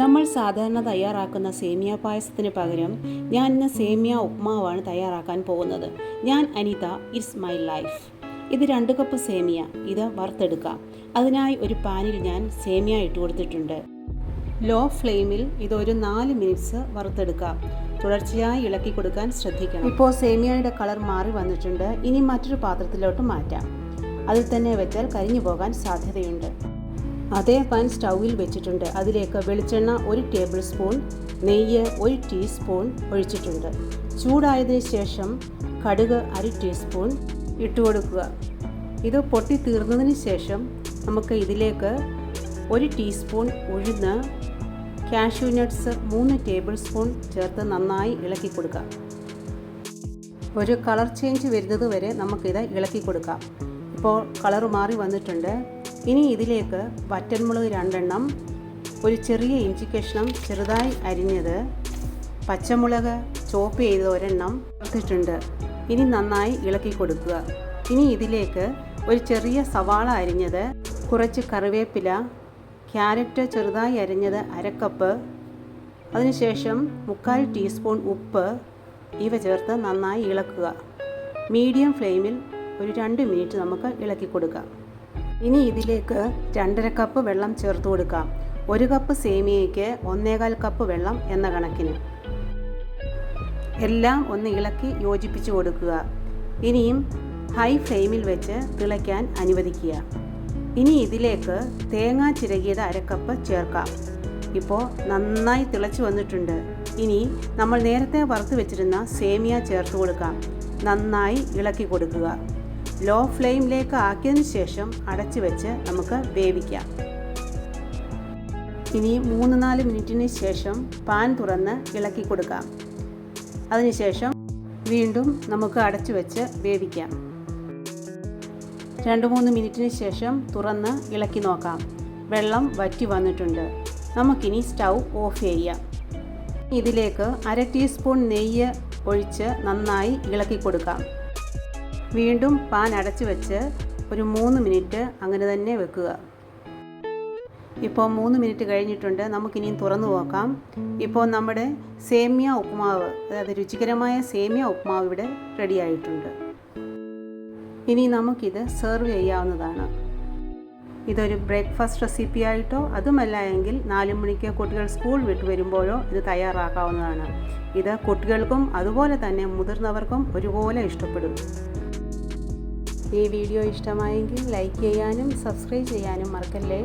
നമ്മൾ സാധാരണ തയ്യാറാക്കുന്ന സേമിയ പായസത്തിന് പകരം ഞാൻ ഇന്ന് സേമിയ ഉപ്മാവാണ് തയ്യാറാക്കാൻ പോകുന്നത്. ഞാൻ അനിത, ഇറ്റ്സ് മൈ ലൈഫ്. ഇത് 2 കപ്പ് സേമിയ. ഇത് വറുത്തെടുക്കാം. അതിനായി ഒരു പാനിൽ ഞാൻ സേമിയ ഇട്ട് കൊടുത്തിട്ടുണ്ട്. ലോ ഫ്ലെയിമിൽ ഇതൊരു 4 മിനിറ്റ്സ് വറുത്തെടുക്കാം. തുടർച്ചയായി ഇളക്കി കൊടുക്കാൻ ശ്രദ്ധിക്കണം. ഇപ്പോൾ സേമിയയുടെ കളർ മാറി വന്നിട്ടുണ്ട്. ഇനി മറ്റൊരു പാത്രത്തിലോട്ട് മാറ്റാം. അതിൽ തന്നെ വെച്ചാൽ കരിഞ്ഞു പോകാൻ സാധ്യതയുണ്ട്. അതേ പാൻ സ്റ്റൗവിൽ വെച്ചിട്ടുണ്ട്. അതിലേക്ക് വെളിച്ചെണ്ണ 1 ടേബിൾ സ്പൂൺ, നെയ്യ് 1 ടീസ്പൂൺ ഒഴിച്ചിട്ടുണ്ട്. ചൂടായതിനു ശേഷം കടുക് 1/2 ടീസ്പൂൺ ഇട്ട് കൊടുക്കുക. ഇത് പൊട്ടി തീർന്നതിന് ശേഷം നമുക്ക് ഇതിലേക്ക് 1 ടീസ്പൂൺ ഉഴുന്ന്, കാഷ്യൂ നട്ട്സ് 3 ടേബിൾ സ്പൂൺ ചേർത്ത് നന്നായി ഇളക്കി കൊടുക്കാം. ഒരു കളർ ചേഞ്ച് വരുന്നത് വരെ നമുക്കിത് ഇളക്കി കൊടുക്കാം. ഇപ്പോൾ കളർ മാറി വന്നിട്ടുണ്ട്. ഇനി ഇതിലേക്ക് വറ്റൽമുളക് 2 എണ്ണം, ഒരു ചെറിയ ഇഞ്ചി കഷ്ണം ചെറുതായി അരിഞ്ഞത്, പച്ചമുളക് ചോപ്പ് ചെയ്ത് 1 എണ്ണം ചേർത്തിട്ടുണ്ട്. ഇനി നന്നായി ഇളക്കി കൊടുക്കുക. ഇനി ഇതിലേക്ക് ഒരു ചെറിയ സവാള അരിഞ്ഞത്, കുറച്ച് കറിവേപ്പില, ക്യാരറ്റ് ചെറുതായി അരിഞ്ഞത് 1/2 കപ്പ്, അതിനുശേഷം 1/4 ടീസ്പൂൺ ഉപ്പ് ഇവ ചേർത്ത് നന്നായി ഇളക്കുക. മീഡിയം ഫ്ലെയിമിൽ ഒരു 2 മിനിറ്റ് നമുക്ക് ഇളക്കി കൊടുക്കാം. ഇനി ഇതിലേക്ക് 2.5 കപ്പ് വെള്ളം ചേർത്ത് കൊടുക്കാം. 1 കപ്പ് സേമിയയ്ക്ക് 1.25 കപ്പ് വെള്ളം എന്ന കണക്കിന്. എല്ലാം ഒന്ന് ഇളക്കി യോജിപ്പിച്ച് കൊടുക്കുക. ഇനിയും ഹൈ ഫ്ലെയിമിൽ വെച്ച് തിളയ്ക്കാൻ അനുവദിക്കുക. ഇനി ഇതിലേക്ക് തേങ്ങ ചിരകിയത് 1/2 കപ്പ് ചേർക്കാം. ഇപ്പോൾ നന്നായി തിളച്ച് വന്നിട്ടുണ്ട്. ഇനി നമ്മൾ നേരത്തെ വറുത്ത് വെച്ചിരുന്ന സേമിയ ചേർത്ത് കൊടുക്കാം. നന്നായി ഇളക്കി കൊടുക്കുക. ലോ ഫ്ലെയിമിലേക്ക് ആക്കിയതിന് ശേഷം അടച്ചു വെച്ച് നമുക്ക് വേവിക്കാം. ഇനി 3-4 മിനിറ്റിന് ശേഷം പാൻ തുറന്ന് ഇളക്കി കൊടുക്കാം. അതിനുശേഷം വീണ്ടും നമുക്ക് അടച്ചു വെച്ച് വേവിക്കാം. 2-3 മിനിറ്റിന് ശേഷം തുറന്ന് ഇളക്കി നോക്കാം. വെള്ളം വറ്റി വന്നിട്ടുണ്ട്. നമുക്കിനി സ്റ്റൗ ഓഫ് ചെയ്യാം. ഇതിലേക്ക് 1/2 ടീസ്പൂൺ നെയ്യ് ഒഴിച്ച് നന്നായി ഇളക്കി കൊടുക്കാം. വീണ്ടും പാൻ അടച്ചു വെച്ച് ഒരു 3 മിനിറ്റ് അങ്ങനെ തന്നെ വെക്കുക. ഇപ്പോൾ 3 മിനിറ്റ് കഴിഞ്ഞിട്ടുണ്ട്. നമുക്കിനിയും തുറന്നു നോക്കാം. ഇപ്പോൾ നമ്മുടെ സേമിയ ഉപ്മാവ്, അതായത് രുചികരമായ സേമിയ ഉപ്മാവ് ഇവിടെ റെഡി ആയിട്ടുണ്ട്. ഇനി നമുക്കിത് സെർവ് ചെയ്യാവുന്നതാണ്. ഇതൊരു ബ്രേക്ക്ഫാസ്റ്റ് റെസിപ്പി ആയിട്ടോ അതുമല്ല എങ്കിൽ 4 മണിക്ക് കുട്ടികൾ സ്കൂൾ വിട്ട് വരുമ്പോഴോ ഇത് തയ്യാറാക്കാവുന്നതാണ്. ഇത് കുട്ടികൾക്കും അതുപോലെ തന്നെ മുതിർന്നവർക്കും ഒരുപോലെ ഇഷ്ടപ്പെടും. ഈ വീഡിയോ ഇഷ്ടമായെങ്കിൽ ലൈക്ക് ചെയ്യാനും സബ്സ്ക്രൈബ് ചെയ്യാനും മറക്കല്ലേ.